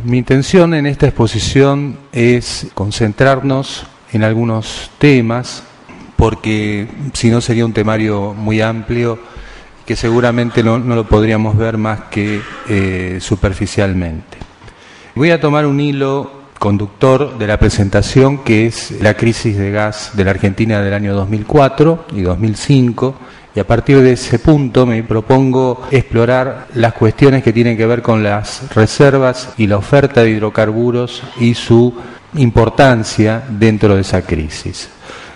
Mi intención en esta exposición es concentrarnos en algunos temas, porque si no sería un temario muy amplio que seguramente no lo podríamos ver más que superficialmente. Voy a tomar un hilo conductor de la presentación, que es la crisis de gas de la Argentina del año 2004 y 2005, y a partir de ese punto me propongo explorar las cuestiones que tienen que ver con las reservas y la oferta de hidrocarburos y su importancia dentro de esa crisis.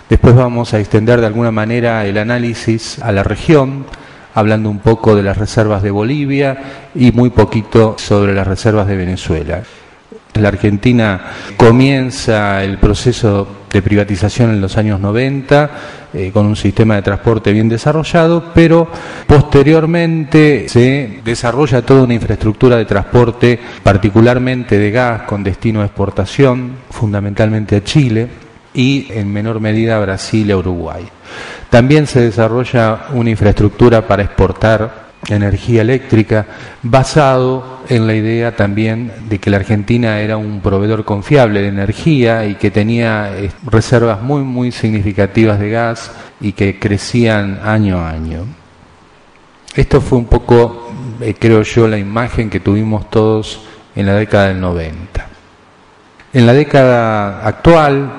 Después vamos a extender de alguna manera el análisis a la región, hablando un poco de las reservas de Bolivia y muy poquito sobre las reservas de Venezuela. La Argentina comienza el proceso de privatización en los años 90 con un sistema de transporte bien desarrollado, pero posteriormente se desarrolla toda una infraestructura de transporte, particularmente de gas con destino a exportación, fundamentalmente a Chile y en menor medida a Brasil y a Uruguay. También se desarrolla una infraestructura para exportar energía eléctrica, basado en la idea también de que la Argentina era un proveedor confiable de energía y que tenía reservas muy significativas de gas y que crecían año a año. Esto fue un poco, creo yo, la imagen que tuvimos todos en la década del 90. En la década actual,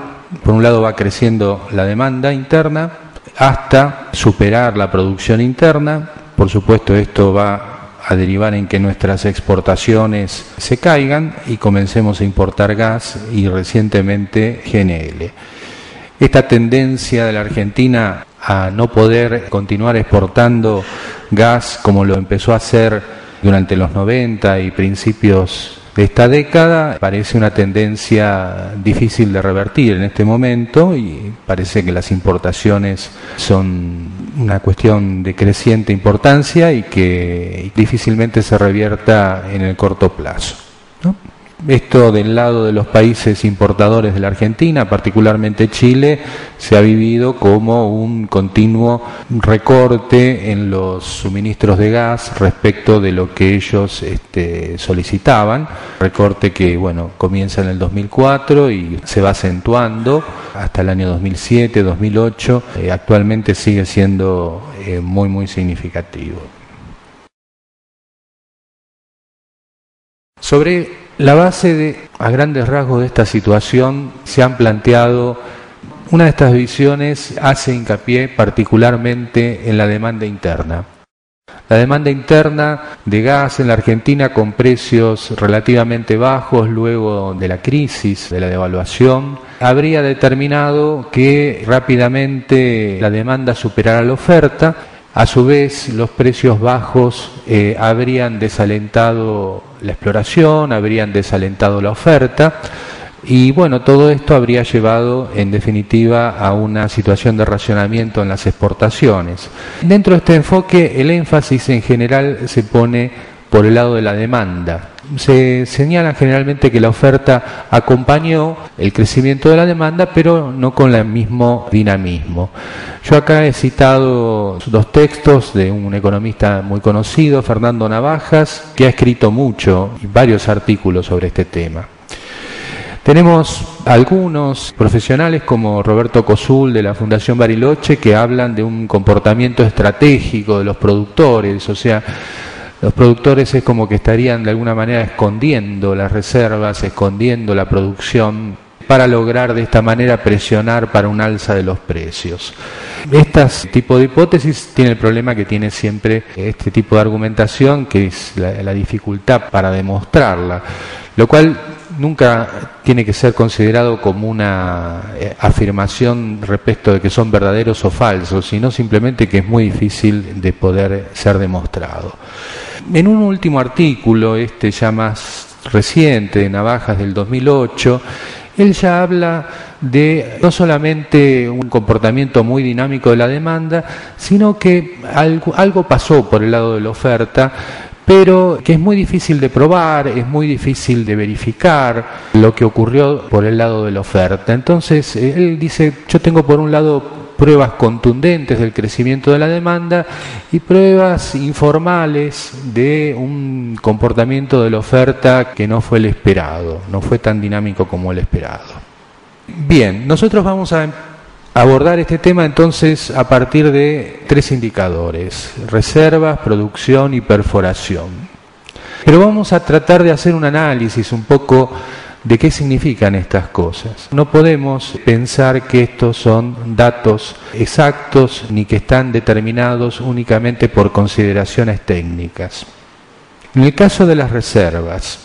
por un lado va creciendo la demanda interna hasta superar la producción interna. Por supuesto, esto va a derivar en que nuestras exportaciones se caigan y comencemos a importar gas y recientemente GNL. Esta tendencia de la Argentina a no poder continuar exportando gas como lo empezó a hacer durante los 90 y principios de esta década parece una tendencia difícil de revertir en este momento, y parece que las importaciones son una cuestión de creciente importancia y que difícilmente se revierta en el corto plazo, ¿no? Esto del lado de los países importadores de la Argentina, particularmente Chile, se ha vivido como un continuo recorte en los suministros de gas respecto de lo que ellos solicitaban. Recorte que, comienza en el 2004 y se va acentuando hasta el año 2007, 2008. Actualmente sigue siendo muy significativo. Sobre la base a grandes rasgos de esta situación se han planteado, una de estas visiones hace hincapié particularmente en la demanda interna. La demanda interna de gas en la Argentina, con precios relativamente bajos luego de la crisis, de la devaluación, habría determinado que rápidamente la demanda superara la oferta. A su vez, los precios bajos habrían desalentado la exploración, habrían desalentado la oferta, y todo esto habría llevado en definitiva a una situación de racionamiento en las exportaciones. Dentro de este enfoque, el énfasis en general se pone por el lado de la demanda. Se señala generalmente que la oferta acompañó el crecimiento de la demanda, pero no con el mismo dinamismo. Yo acá he citado dos textos de un economista muy conocido, Fernando Navajas, que ha escrito mucho y varios artículos sobre este tema. Tenemos algunos profesionales como Roberto Cosul de la Fundación Bariloche, que hablan de un comportamiento estratégico de los productores, o sea, los productores es como que estarían de alguna manera escondiendo las reservas, escondiendo la producción, para lograr de esta manera presionar para un alza de los precios. Este tipo de hipótesis tiene el problema que tiene siempre este tipo de argumentación, que es la dificultad para demostrarla, lo cual nunca tiene que ser considerado como una afirmación respecto de que son verdaderos o falsos, sino simplemente que es muy difícil de poder ser demostrado. En un último artículo, ya más reciente, de Navajas del 2008, él ya habla de no solamente un comportamiento muy dinámico de la demanda, sino que algo pasó por el lado de la oferta, pero que es muy difícil de probar, es muy difícil de verificar lo que ocurrió por el lado de la oferta. Entonces, él dice, yo tengo por un lado pruebas contundentes del crecimiento de la demanda y pruebas informales de un comportamiento de la oferta que no fue el esperado, no fue tan dinámico como el esperado. Bien, nosotros vamos a abordar este tema entonces a partir de 3 indicadores: reservas, producción y perforación. Pero vamos a tratar de hacer un análisis un poco de qué significan estas cosas. No podemos pensar que estos son datos exactos ni que están determinados únicamente por consideraciones técnicas. En el caso de las reservas,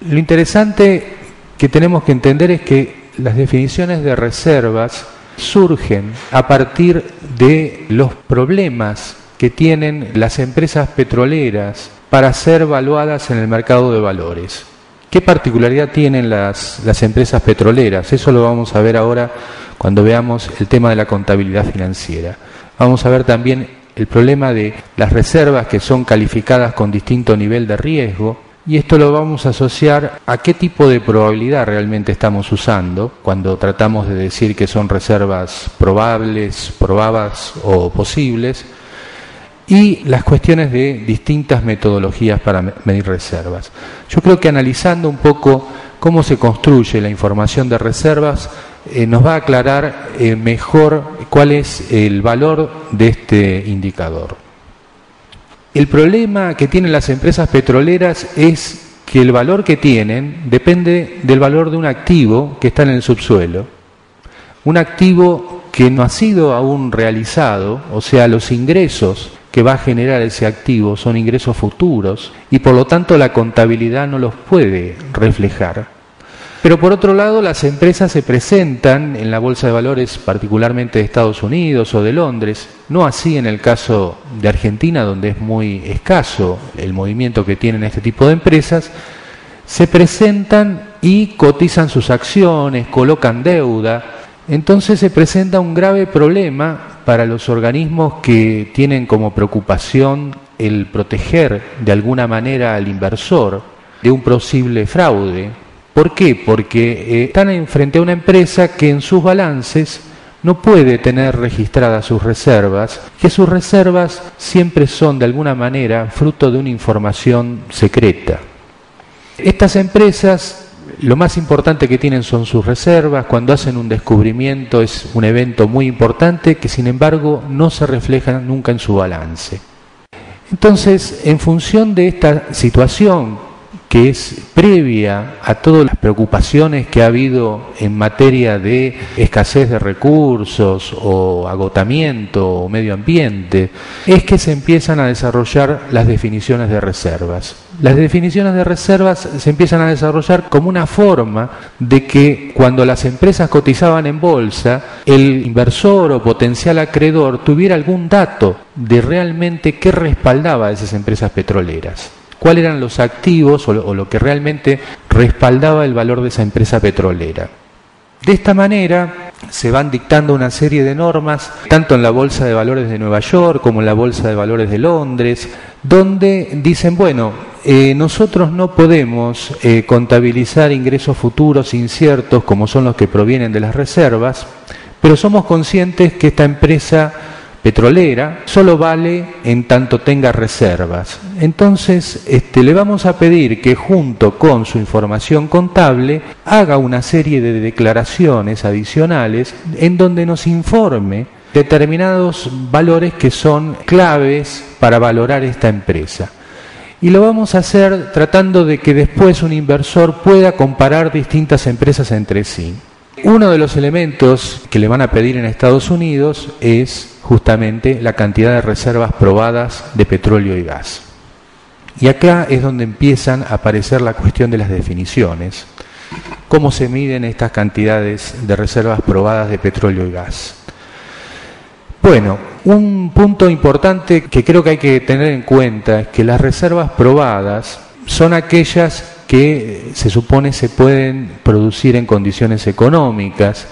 lo interesante que tenemos que entender es que las definiciones de reservas surgen a partir de los problemas que tienen las empresas petroleras para ser valuadas en el mercado de valores. ¿Qué particularidad tienen las empresas petroleras? Eso lo vamos a ver ahora cuando veamos el tema de la contabilidad financiera. Vamos a ver también el problema de las reservas que son calificadas con distinto nivel de riesgo, y esto lo vamos a asociar a qué tipo de probabilidad realmente estamos usando cuando tratamos de decir que son reservas probables, probadas o posibles, y las cuestiones de distintas metodologías para medir reservas. Yo creo que analizando un poco cómo se construye la información de reservas, nos va a aclarar mejor cuál es el valor de este indicador. El problema que tienen las empresas petroleras es que el valor que tienen depende del valor de un activo que está en el subsuelo. Un activo que no ha sido aún realizado, o sea, los ingresos que va a generar ese activo son ingresos futuros y por lo tanto la contabilidad no los puede reflejar. Pero por otro lado, las empresas se presentan en la bolsa de valores, particularmente de Estados Unidos o de Londres, no así en el caso de Argentina, donde es muy escaso el movimiento que tienen este tipo de empresas. Se presentan y cotizan sus acciones, colocan deuda. Entonces se presenta un grave problema para los organismos que tienen como preocupación el proteger de alguna manera al inversor de un posible fraude. ¿Por qué? Porque están frente a una empresa que en sus balances no puede tener registradas sus reservas, que sus reservas siempre son de alguna manera fruto de una información secreta. Estas empresas, lo más importante que tienen son sus reservas. Cuando hacen un descubrimiento es un evento muy importante que sin embargo no se refleja nunca en su balance. Entonces, en función de esta situación que es previa a todas las preocupaciones que ha habido en materia de escasez de recursos o agotamiento o medio ambiente, es que se empiezan a desarrollar las definiciones de reservas. Las definiciones de reservas se empiezan a desarrollar como una forma de que cuando las empresas cotizaban en bolsa, el inversor o potencial acreedor tuviera algún dato de realmente qué respaldaba a esas empresas petroleras. Cuáles eran los activos o lo que realmente respaldaba el valor de esa empresa petrolera. De esta manera se van dictando una serie de normas, tanto en la Bolsa de Valores de Nueva York como en la Bolsa de Valores de Londres, donde dicen, bueno, nosotros no podemos contabilizar ingresos futuros inciertos como son los que provienen de las reservas, pero somos conscientes que esta empresa petrolera solo vale en tanto tenga reservas. Entonces le vamos a pedir que junto con su información contable haga una serie de declaraciones adicionales en donde nos informe determinados valores que son claves para valorar esta empresa. Y lo vamos a hacer tratando de que después un inversor pueda comparar distintas empresas entre sí. Uno de los elementos que le van a pedir en Estados Unidos es justamente la cantidad de reservas probadas de petróleo y gas. Y acá es donde empiezan a aparecer la cuestión de las definiciones. ¿Cómo se miden estas cantidades de reservas probadas de petróleo y gas? Bueno, un punto importante que creo que hay que tener en cuenta es que las reservas probadas son aquellas que se supone se pueden producir en condiciones económicas